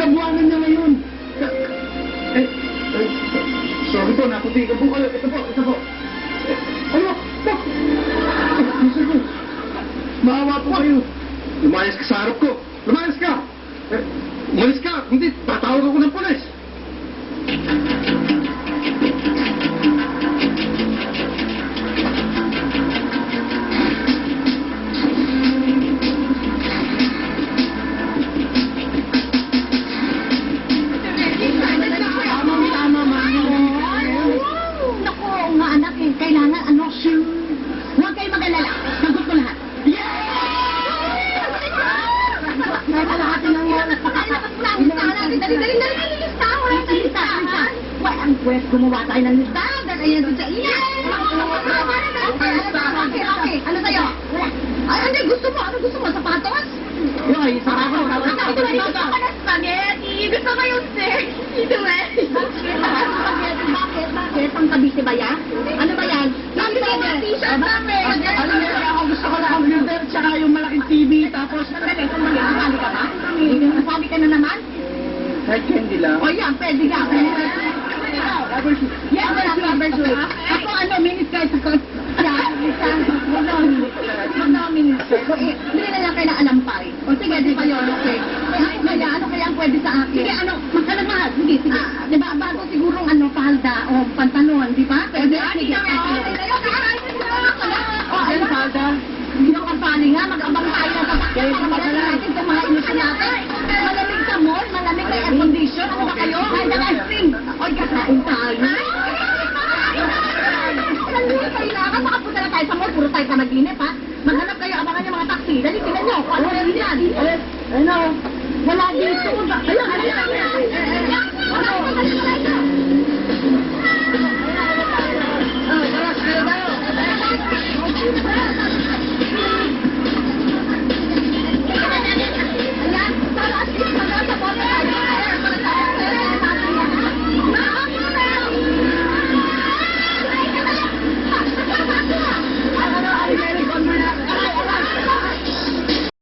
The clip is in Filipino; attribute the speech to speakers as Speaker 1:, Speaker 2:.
Speaker 1: kabuangan niya ngayon. Sorry po, naputi ka po kayo. Ito po. Ano? Mister ko, maawa po kayo. Lumayas ka sa harap ko. Lumayas ka! Umalis ka! Hindi, tatawag ako ng pulis.
Speaker 2: Pwes, gumawa tayo ng listahan. Ayan din sa iya. Okay. Ano sa'yo? Ay, hindi. Gusto mo? Ano gusto mo? Sapatos?
Speaker 1: Yoy, sarap.
Speaker 2: Spaghetti. Gusto ko yung sex. Ito Bakit? Pang kabisi ba yan? Ano ba yan? Sabi ko yung t-shirt namin.
Speaker 1: Ano yan? Ako gusto ko na computer, tsaka yung malaking TV, tapos...
Speaker 2: Sandali ka ba? Sabi ka na naman?
Speaker 1: Kahit candy lang.
Speaker 2: O yan, pwede ka. Yes, rubber shoes. Ako minute kahit ako. Mag-minute. Hindi na lang kayo na alampay. O sige, di ba yun? Okay. Ano kaya ang pwede sa akin? Sige, magkalamahal. Sige. Di ba, bago sigurong palda o pantalon, di ba? Pwede. Sige.
Speaker 1: Ano palda?
Speaker 2: Hindi ako kampali nga, mag-abang tayo ng sasakyan. Pagkakas natin kung mga ilusyon natin. Malamig sa mall, malamig na air condition. Ano ba kayo? Kahit ang ice cream. Oy, kakain tayo. Nandito kayo na ka, makapunta na tayo sa mall. Puro tayo pa nag-inip, ha? Maghanap kayo, abangan yung mga taxi. Dali, tingnan nyo. Ano yan yan? Wala dito. Ayun.